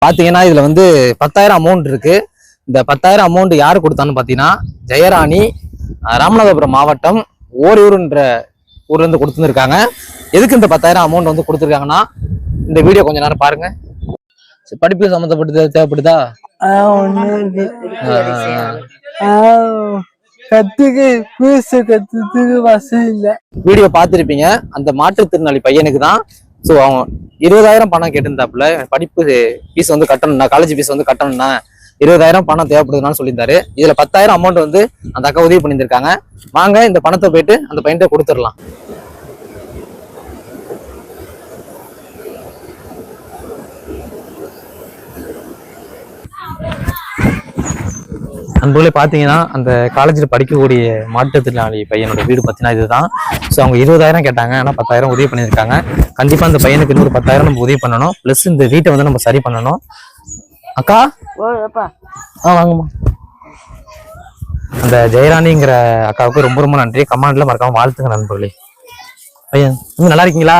பாத்தீங்கன்னா இதுல வந்து 10,000 அமௌண்ட் இருக்கு. இந்த 10,000 அமௌண்ட் யாரு கொடுத்தான்னு பாத்தீங்கன்னா ஜெயராணி, ராமநாதபுரம் மாவட்டம் ஓரியூர்ன்ற ஊர்ல இருந்து கொடுத்துருக்காங்க. எதுக்கு இந்த 10,000 அமௌண்ட் வந்து கொடுத்துருக்காங்கன்னா இந்த வீடியோ கொஞ்ச நேரம் பாருங்க. படிப்பு சம்மந்தப்பட்டது தேவைப்படுதா? வீடியோ பார்த்துருப்பீங்க. அந்த மாற்றுத்திறனாளி பையனுக்கு தான் அவன் 20,000 பணம் கேட்டிருந்தாப்புல. படிப்பு ஃபீஸ் வந்து கட்டணும்னா, காலேஜ் ஃபீஸ் வந்து கட்டணும்னா 20,000 பணம் தேவைப்படுதுன்னு சொல்லியிருந்தாரு. இதுல 10,000 அமௌண்ட் வந்து அந்த அக்கா உதவி பண்ணியிருக்காங்க. வாங்க இந்த பணத்தை போயிட்டு அந்த பையன்கிட்ட கொடுத்துடலாம். அன்புகளே பாத்தீங்கன்னா அந்த காலேஜில் படிக்கக்கூடிய மாற்றுத்திறனாளி பையனோட வீடு பார்த்தீங்கன்னா இதுதான். அவங்க 20,000 கேட்டாங்க, ஆனால் 10,000 உதவி பண்ணியிருக்காங்க. கண்டிப்பா அந்த பையனுக்கு இன்னொரு 10,000 நம்ம உதவி பண்ணணும். பிளஸ் இந்த வீட்டை வந்து நம்ம சரி பண்ணணும். அக்கா வாங்கம்மா. அந்த ஜெயராணிங்கிற அக்காவுக்கு ரொம்ப ரொம்ப நன்றி. கமாண்ட்ல மறக்காம வாழ்த்துங்க நண்பர்களே. பையன் நல்லா இருக்கீங்களா?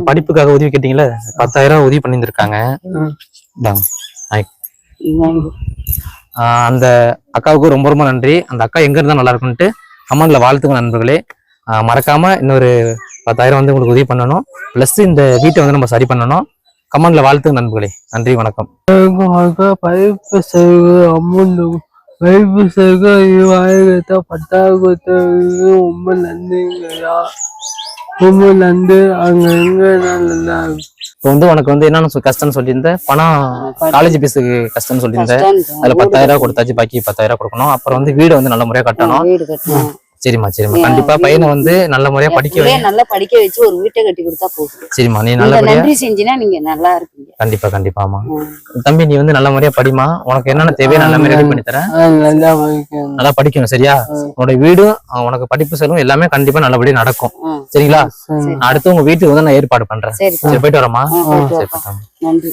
படிப்புக்காக உதவி கேட்டீங்களா? 10,000 உதவி பண்ணியிருக்காங்க. அந்த அக்காவுக்கு ரொம்ப ரொம்ப நன்றி. அந்த அக்கா எங்க இருந்தா நல்லா இருக்கும்ட்டு கமெண்ட்ல வாழ்த்துங்க நண்பர்களே. மறக்காம இன்னொரு 10,000 வந்து உங்களுக்கு உதவி பண்ணணும். பிளஸ் இந்த வீட்டை வந்து நம்ம சரி பண்ணணும். கமெண்ட்ல வாழ்த்துங்க நண்பர்களே. நன்றி, வணக்கம். ரொம்ப நன்றிங்கய்யா, ரொம்ப நன்றி. அங்க எங்க இப்போ வந்து உனக்கு வந்து என்னன்னு கஷ்டம்னு சொல்லியிருந்தேன். பணம் காலேஜ் ஃபீஸுக்கு கஷ்டம்னு சொல்லியிருந்தேன். அதுல 10,000 கொடுத்தாச்சு, பாக்கி 10,000 கொடுக்கணும். அப்புறம் வந்து வீடு வந்து நல்ல முறையா கட்டணும். சரிம்மா சரிம்மா, கண்டிப்பா பையனை வந்து நல்ல முறையா நல்லா படிக்க வச்சு ஒரு வீட்டை கட்டி கொடுத்தா போதும். சரிம்மா, நீ நல்ல நன்றி செஞ்சினா நீங்க நல்லா இருப்பீங்க. கண்டிப்பா கண்டிப்பாமா. தம்பி நீ வந்து நல்ல முறையா படிமா. உனக்கு என்னென்ன தேவையோ நல்ல முறையா ரெடி பண்ணி தரேன். நல்லா படிக்கணும் சரியா? உன்னோட வீடும் உனக்கு படிப்பு செலவும் எல்லாமே கண்டிப்பா நல்லபடியா நடக்கும். சரிங்களா? அடுத்து உங்க வீட்டுக்கு வந்து நான் ஏற்பாடு பண்றேன். சரி போயிட்டு வரமா. சரி நன்றி.